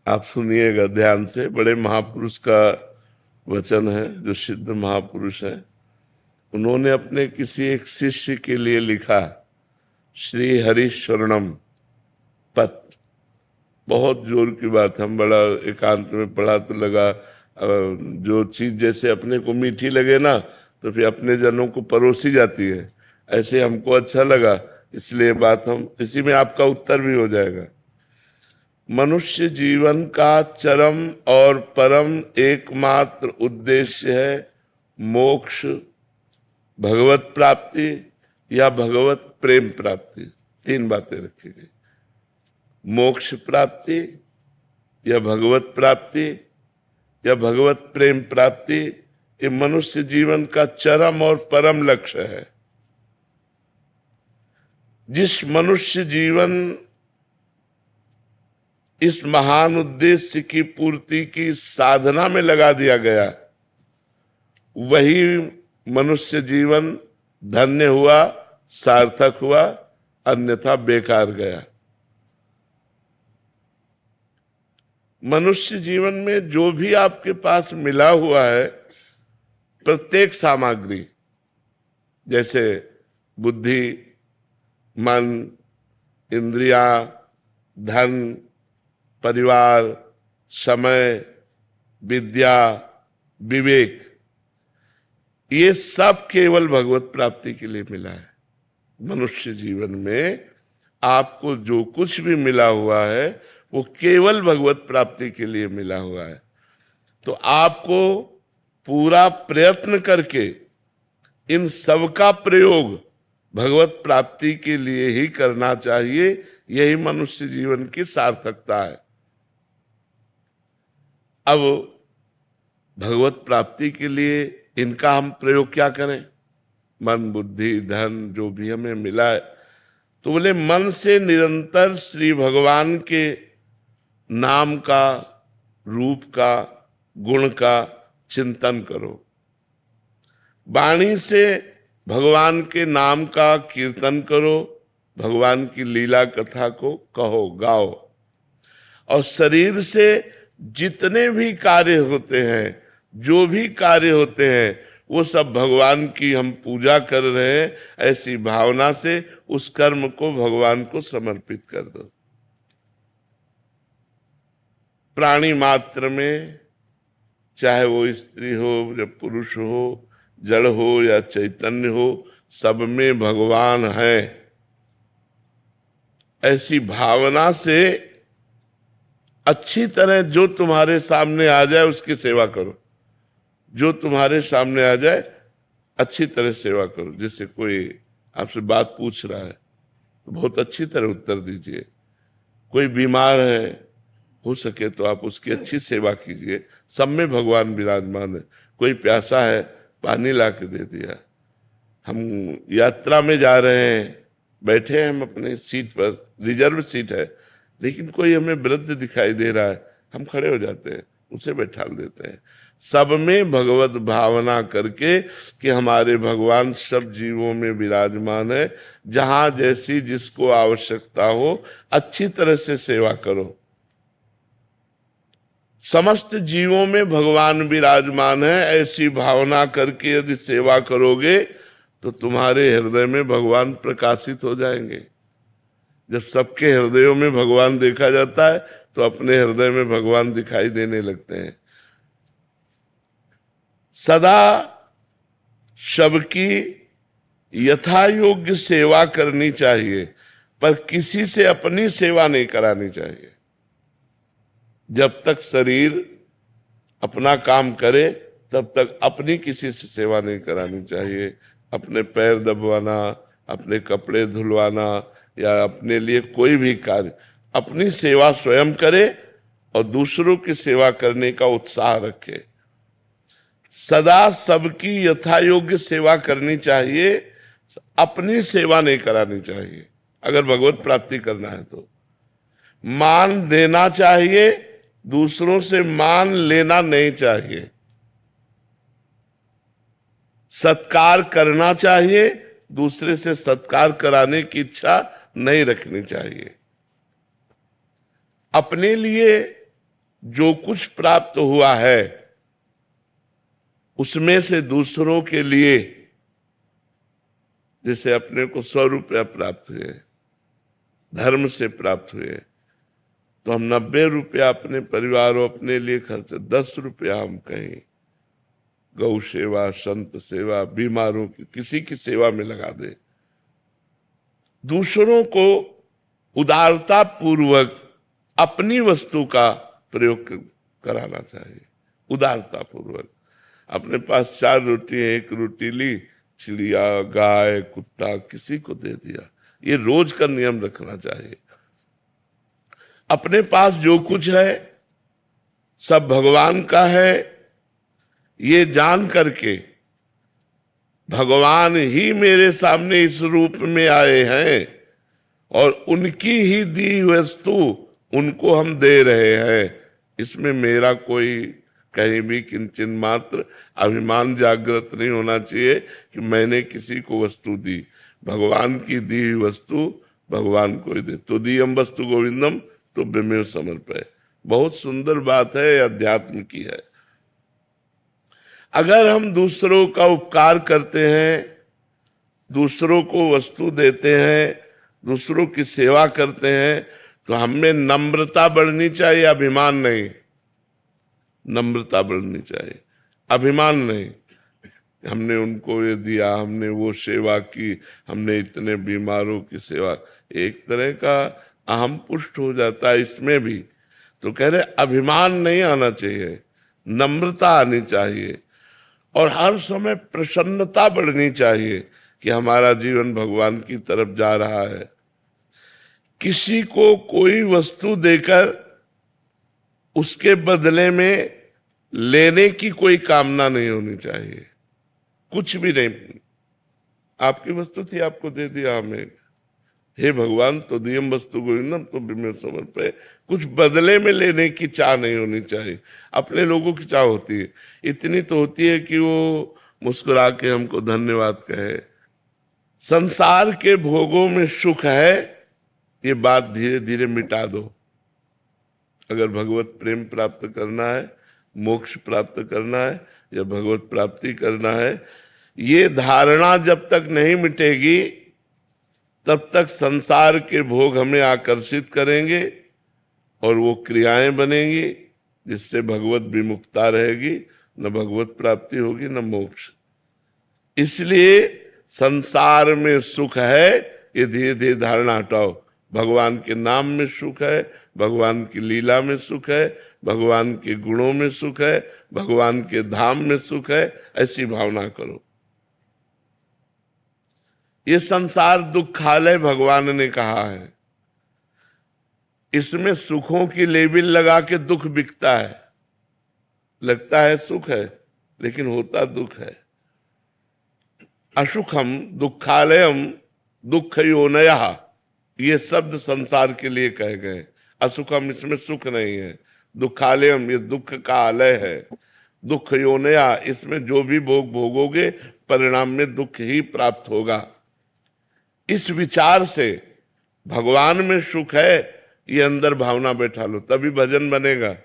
आप सुनिएगा ध्यान से, बड़े महापुरुष का वचन है, जो सिद्ध महापुरुष है। उन्होंने अपने किसी एक शिष्य के लिए लिखा, श्री हरि शरणम पत्र। बहुत जोर की बात, हम बड़ा एकांत में पढ़ा तो लगा जो चीज जैसे अपने को मीठी लगे ना, तो फिर अपने जनों को परोसी जाती है। ऐसे हमको अच्छा लगा, इसलिए बात हम इसी में आपका उत्तर भी हो जाएगा। मनुष्य जीवन का चरम और परम एकमात्र उद्देश्य है मोक्ष, भगवत प्राप्ति या भगवत प्रेम प्राप्ति। तीन बातें रखी गई, मोक्ष प्राप्ति या भगवत प्राप्ति या भगवत प्रेम प्राप्ति। ये मनुष्य जीवन का चरम और परम लक्ष्य है। जिस मनुष्य जीवन इस महान उद्देश्य की पूर्ति की साधना में लगा दिया गया, वही मनुष्य जीवन धन्य हुआ, सार्थक हुआ, अन्यथा बेकार गया। मनुष्य जीवन में जो भी आपके पास मिला हुआ है, प्रत्येक सामग्री, जैसे बुद्धि, मन, इंद्रियां, धन, परिवार, समय, विद्या, विवेक, ये सब केवल भगवत प्राप्ति के लिए मिला है। मनुष्य जीवन में आपको जो कुछ भी मिला हुआ है वो केवल भगवत प्राप्ति के लिए मिला हुआ है। तो आपको पूरा प्रयत्न करके इन सब का प्रयोग भगवत प्राप्ति के लिए ही करना चाहिए। यही मनुष्य जीवन की सार्थकता है। अब भगवत प्राप्ति के लिए इनका हम प्रयोग क्या करें? मन, बुद्धि, धन जो भी हमें मिला है, तो बोले मन से निरंतर श्री भगवान के नाम का, रूप का, गुण का चिंतन करो। वाणी से भगवान के नाम का कीर्तन करो, भगवान की लीला कथा को कहो, गाओ। और शरीर से जितने भी कार्य होते हैं, जो भी कार्य होते हैं, वो सब भगवान की हम पूजा कर रहे हैं, ऐसी भावना से उस कर्म को भगवान को समर्पित कर दो। प्राणी मात्र में, चाहे वो स्त्री हो या पुरुष हो, जड़ हो या चैतन्य हो, सब में भगवान है। ऐसी भावना से अच्छी तरह जो तुम्हारे सामने आ जाए उसकी सेवा करो। जो तुम्हारे सामने आ जाए अच्छी तरह सेवा करो। जैसे कोई आपसे बात पूछ रहा है तो बहुत अच्छी तरह उत्तर दीजिए। कोई बीमार है, हो सके तो आप उसकी अच्छी सेवा कीजिए। सब में भगवान विराजमान है। कोई प्यासा है, पानी ला के दे दिया। हम यात्रा में जा रहे हैं, बैठे हैं हम अपने सीट पर, रिजर्व सीट है, लेकिन कोई हमें वृद्ध दिखाई दे रहा है, हम खड़े हो जाते हैं, उसे बैठा देते हैं। सब में भगवत भावना करके कि हमारे भगवान सब जीवों में विराजमान है। जहां जैसी जिसको आवश्यकता हो अच्छी तरह से सेवा करो। समस्त जीवों में भगवान विराजमान है, ऐसी भावना करके यदि सेवा करोगे तो तुम्हारे हृदय में भगवान प्रकाशित हो जाएंगे। जब सबके हृदयों में भगवान देखा जाता है तो अपने हृदय में भगवान दिखाई देने लगते हैं। सदा सबकी यथा योग्य सेवा करनी चाहिए, पर किसी से अपनी सेवा नहीं करानी चाहिए। जब तक शरीर अपना काम करे तब तक अपनी किसी से सेवा नहीं करानी चाहिए। अपने पैर दबवाना, अपने कपड़े धुलवाना या अपने लिए कोई भी कार्य, अपनी सेवा स्वयं करे और दूसरों की सेवा करने का उत्साह रखे। सदा सबकी यथा योग्य सेवा करनी चाहिए, अपनी सेवा नहीं करानी चाहिए। अगर भगवत प्राप्ति करना है तो मान देना चाहिए, दूसरों से मान लेना नहीं चाहिए। सत्कार करना चाहिए, दूसरे से सत्कार कराने की इच्छा नहीं रखनी चाहिए। अपने लिए जो कुछ प्राप्त हुआ है उसमें से दूसरों के लिए, जैसे अपने को 100 रुपया प्राप्त हुए, धर्म से प्राप्त हुए, तो हम 90 रुपया अपने परिवार और अपने लिए खर्च, 10 रुपया हम कहीं गौ सेवा, संत सेवा, बीमारों की किसी की सेवा में लगा दे। दूसरों को उदारता पूर्वक अपनी वस्तु का प्रयोग कराना चाहिए। उदारता पूर्वक अपने पास 4 रोटी है, 1 रोटी ली, चिड़िया, गाय, कुत्ता किसी को दे दिया, ये रोज का नियम रखना चाहिए। अपने पास जो कुछ है सब भगवान का है, ये जान करके भगवान ही मेरे सामने इस रूप में आए हैं और उनकी ही दी वस्तु उनको हम दे रहे हैं, इसमें मेरा कोई कहीं भी किंचन मात्र अभिमान जागृत नहीं होना चाहिए कि मैंने किसी को वस्तु दी। भगवान की दी हुई वस्तु भगवान को ही दे। तो दीयम वस्तु गोविंदम तो बिमेव समर्पय। बहुत सुंदर बात है, अध्यात्म की है। अगर हम दूसरों का उपकार करते हैं, दूसरों को वस्तु देते हैं, दूसरों की सेवा करते हैं, तो हमें नम्रता बढ़नी चाहिए, अभिमान नहीं। नम्रता बढ़नी चाहिए, अभिमान नहीं। हमने उनको ये दिया, हमने वो सेवा की, हमने इतने बीमारों की सेवा, एक तरह का अहम पुष्ट हो जाता है इसमें भी। तो कह रहे अभिमान नहीं आना चाहिए, नम्रता आनी चाहिए और हर समय प्रसन्नता बढ़नी चाहिए कि हमारा जीवन भगवान की तरफ जा रहा है। किसी को कोई वस्तु देकर उसके बदले में लेने की कोई कामना नहीं होनी चाहिए, कुछ भी नहीं। आपकी वस्तु थी, आपको दे दिया हमें, हे भगवान तो दियम वस्तु गोविंदम तो बिमेव समर्पय। कुछ बदले में लेने की चाह नहीं होनी चाहिए। अपने लोगों की चाह होती है, इतनी तो होती है कि वो मुस्कुरा के हमको धन्यवाद कहे। संसार के भोगों में सुख है, ये बात धीरे धीरे मिटा दो। अगर भगवत प्रेम प्राप्त करना है, मोक्ष प्राप्त करना है या भगवत प्राप्ति करना है, ये धारणा जब तक नहीं मिटेगी तब तक संसार के भोग हमें आकर्षित करेंगे और वो क्रियाएं बनेंगी जिससे भगवत विमुक्ता रहेगी, न भगवत प्राप्ति होगी न मोक्ष। इसलिए संसार में सुख है, ये धीरे धीरे धारणा हटाओ। भगवान के नाम में सुख है, भगवान की लीला में सुख है, भगवान के गुणों में सुख है, भगवान के धाम में सुख है, ऐसी भावना करो। ये संसार दुखालय भगवान ने कहा है, इसमें सुखों की लेबिल लगा के दुख बिकता है। लगता है सुख है लेकिन होता दुख है। असुखम दुखालयम दुख योनयः, ये शब्द संसार के लिए कहे गए। असुखम, इसमें सुख नहीं है। दुखालयम, ये दुख का आलय है। दुख योनया, इसमें जो भी भोग भोगोगे परिणाम में दुख ही प्राप्त होगा। इस विचार से भगवान में सुख है, ये अंदर भावना बैठा लो, तभी भजन बनेगा।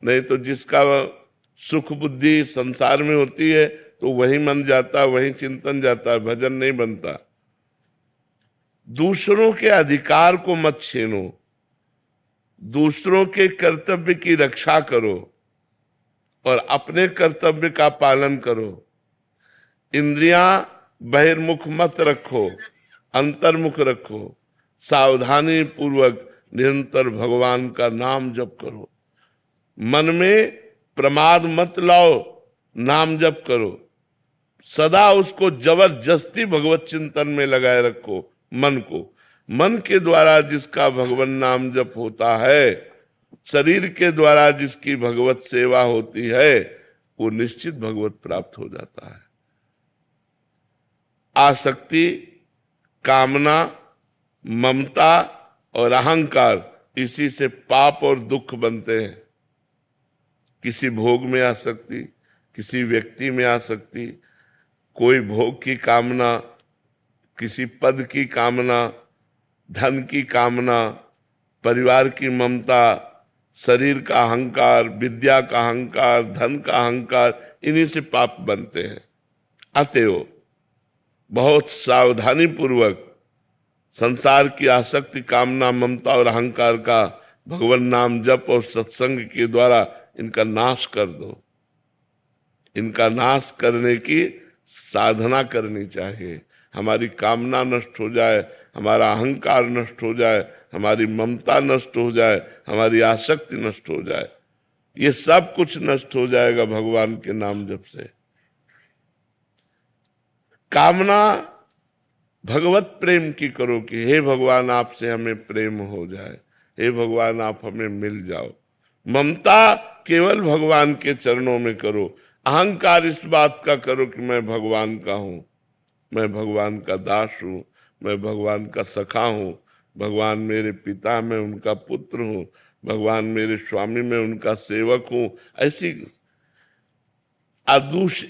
नहीं तो जिसका सुख बुद्धि संसार में होती है तो वही मन जाता, वही चिंतन जाता है, भजन नहीं बनता। दूसरों के अधिकार को मत छीनो, दूसरों के कर्तव्य की रक्षा करो और अपने कर्तव्य का पालन करो। इंद्रियां बहिर्मुख मत रखो, अंतर्मुख रखो। सावधानी पूर्वक निरंतर भगवान का नाम जप करो। मन में प्रमाद मत लाओ, नाम जप करो। सदा उसको जबरदस्ती भगवत चिंतन में लगाए रखो मन को। मन के द्वारा जिसका भगवान नाम जप होता है, शरीर के द्वारा जिसकी भगवत सेवा होती है, वो निश्चित भगवत प्राप्त हो जाता है। आसक्ति, कामना, ममता और अहंकार, इसी से पाप और दुख बनते हैं। किसी भोग में आसक्ति, किसी व्यक्ति में आसक्ति, कोई भोग की कामना, किसी पद की कामना, धन की कामना, परिवार की ममता, शरीर का अहंकार, विद्या का अहंकार, धन का अहंकार, इन्हीं से पाप बनते हैं। अतएव बहुत सावधानी पूर्वक संसार की आसक्ति, कामना, ममता और अहंकार का भगवान नाम जप और सत्संग के द्वारा इनका नाश कर दो। इनका नाश करने की साधना करनी चाहिए। हमारी कामना नष्ट हो जाए, हमारा अहंकार नष्ट हो जाए, हमारी ममता नष्ट हो जाए, हमारी आसक्ति नष्ट हो जाए, ये सब कुछ नष्ट हो जाएगा भगवान के नाम जप से। कामना भगवत प्रेम की करो कि हे भगवान आपसे हमें प्रेम हो जाए, हे भगवान आप हमें मिल जाओ। ममता केवल भगवान के चरणों में करो। अहंकार इस बात का करो कि मैं भगवान का हूं, मैं भगवान का दास हूं, मैं भगवान का सखा हूं, भगवान मेरे पिता, मैं उनका पुत्र हूं, भगवान मेरे स्वामी, मैं उनका सेवक हूं। ऐसी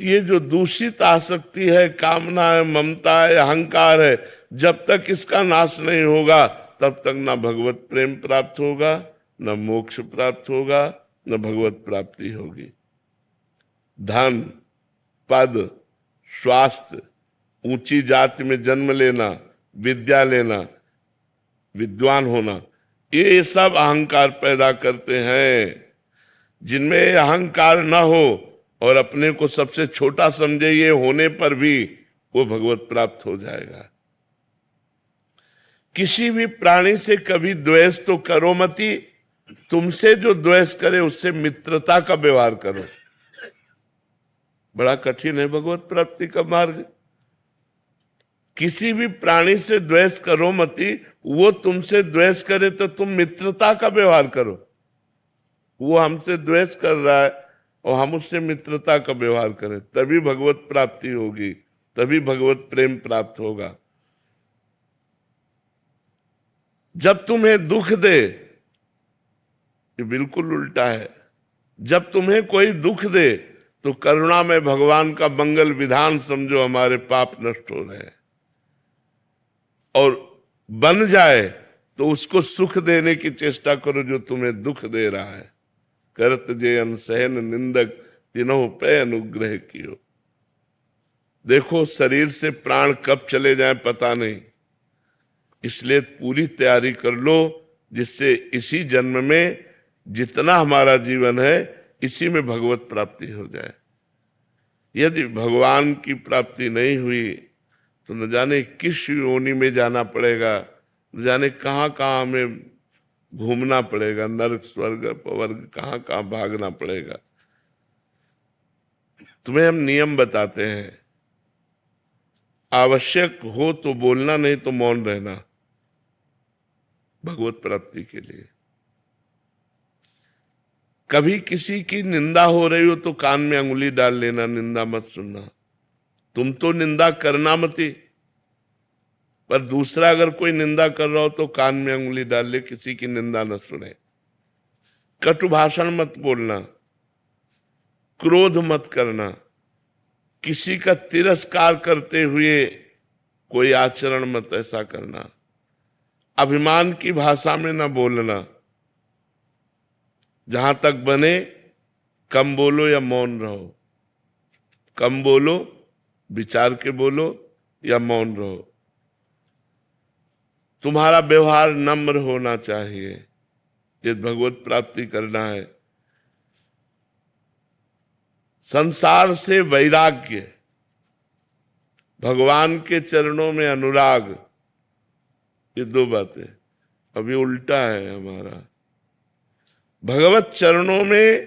ये जो दूषित आसक्ति है, कामना है, ममता है, अहंकार है, जब तक इसका नाश नहीं होगा तब तक ना भगवत प्रेम प्राप्त होगा, न मोक्ष प्राप्त होगा, न भगवत प्राप्ति होगी। धन, पद, स्वास्थ्य, ऊंची जाति में जन्म लेना, विद्या लेना, विद्वान होना, ये सब अहंकार पैदा करते हैं। जिनमें अहंकार न हो और अपने को सबसे छोटा समझे, ये होने पर भी वो भगवत प्राप्त हो जाएगा। किसी भी प्राणी से कभी द्वेष तो करो मती, तुमसे जो द्वेष करे उससे मित्रता का व्यवहार करो। बड़ा कठिन है भगवत प्राप्ति का मार्ग। किसी भी प्राणी से द्वेष करो मती, वो तुमसे द्वेष करे तो तुम मित्रता का व्यवहार करो। वो हमसे द्वेष कर रहा है और हम उससे मित्रता का व्यवहार करें, तभी भगवत प्राप्ति होगी, तभी भगवत प्रेम प्राप्त होगा। जब तुम्हें दुख दे, ये बिल्कुल उल्टा है। जब तुम्हें कोई दुख दे तो करुणा में भगवान का मंगल विधान समझो, हमारे पाप नष्ट हो रहे हैं। और बन जाए तो उसको सुख देने की चेष्टा करो जो तुम्हें दुख दे रहा है। करत जे अनसहन निंदक तीनों पे अनुग्रह कियो। देखो शरीर से प्राण कब चले जाए पता नहीं, इसलिए पूरी तैयारी कर लो जिससे इसी जन्म में जितना हमारा जीवन है इसी में भगवत प्राप्ति हो जाए। यदि भगवान की प्राप्ति नहीं हुई तो न जाने किस योनि में जाना पड़ेगा, न जाने कहाँ कहाँ हमें घूमना पड़ेगा, नरक स्वर्ग अपवर्ग कहाँ कहाँ भागना पड़ेगा। तुम्हें हम नियम बताते हैं, आवश्यक हो तो बोलना, नहीं तो मौन रहना भगवत प्राप्ति के लिए। कभी किसी की निंदा हो रही हो तो कान में अंगुली डाल लेना, निंदा मत सुनना। तुम तो निंदा करना मती, पर दूसरा अगर कोई निंदा कर रहा हो तो कान में अंगुली डाल ले, किसी की निंदा न सुने। कटु भाषण मत बोलना, क्रोध मत करना, किसी का तिरस्कार करते हुए कोई आचरण मत ऐसा करना, अभिमान की भाषा में न बोलना। जहां तक बने कम बोलो या मौन रहो, कम बोलो, विचार के बोलो या मौन रहो। तुम्हारा व्यवहार नम्र होना चाहिए यदि भगवत प्राप्ति करना है। संसार से वैराग्य, भगवान के चरणों में अनुराग, ये दो बातें। अभी उल्टा है हमारा। भगवत चरणों में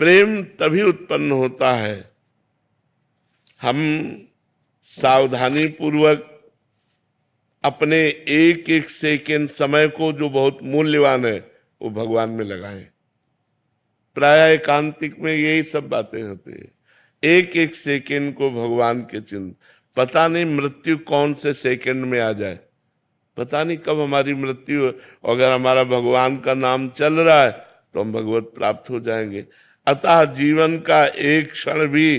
प्रेम तभी उत्पन्न होता है हम सावधानी पूर्वक अपने एक एक सेकेंड समय को, जो बहुत मूल्यवान है, वो भगवान में लगाएं। प्राय एकांतिक में यही सब बातें होती है। एक एक सेकेंड को भगवान के चिंतन। पता नहीं मृत्यु कौन से सेकेंड में आ जाए, पता नहीं कब हमारी मृत्यु हो। अगर हमारा भगवान का नाम चल रहा है तो हम भगवत प्राप्त हो जाएंगे। अतः जीवन का एक क्षण भी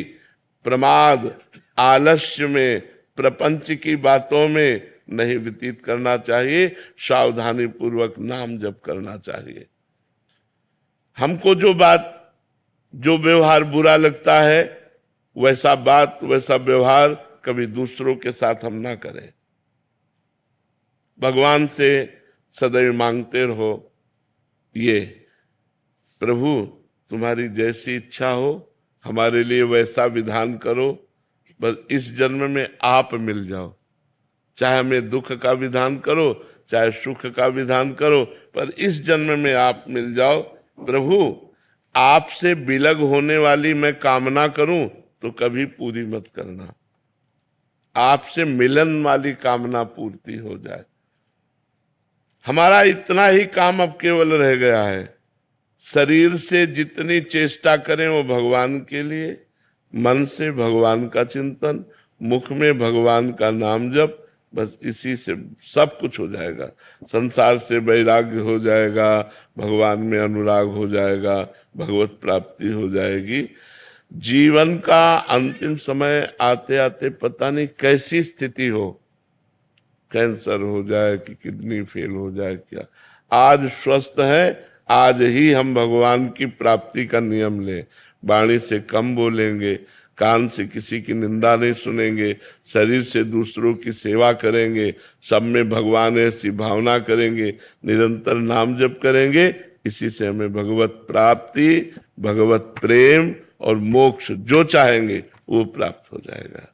प्रमाद, आलस्य में, प्रपंच की बातों में नहीं व्यतीत करना चाहिए। सावधानी पूर्वक नाम जप करना चाहिए। हमको जो व्यवहार बुरा लगता है, वैसा बात वैसा व्यवहार कभी दूसरों के साथ हम ना करें। भगवान से सदैव मांगते रहो, ये प्रभु तुम्हारी जैसी इच्छा हो, हमारे लिए वैसा विधान करो, बस इस जन्म में आप मिल जाओ। चाहे हमें दुख का विधान करो, चाहे सुख का विधान करो, पर इस जन्म में आप मिल जाओ। प्रभु आपसे विलग होने वाली मैं कामना करूं तो कभी पूरी मत करना, आपसे मिलन वाली कामना पूर्ति हो जाए। हमारा इतना ही काम अब केवल रह गया है, शरीर से जितनी चेष्टा करें वो भगवान के लिए, मन से भगवान का चिंतन, मुख में भगवान का नाम जप, बस इसी से सब कुछ हो जाएगा। संसार से वैराग्य हो जाएगा, भगवान में अनुराग हो जाएगा, भगवत प्राप्ति हो जाएगी। जीवन का अंतिम समय आते आते पता नहीं कैसी स्थिति हो, कैंसर हो जाए कि किडनी फेल हो जाए, क्या आज स्वस्थ है, आज ही हम भगवान की प्राप्ति का नियम लें। वाणी से कम बोलेंगे, कान से किसी की निंदा नहीं सुनेंगे, शरीर से दूसरों की सेवा करेंगे, सब में भगवान ऐसी भावना करेंगे, निरंतर नाम जप करेंगे। इसी से हमें भगवत प्राप्ति, भगवत प्रेम और मोक्ष जो चाहेंगे वो प्राप्त हो जाएगा।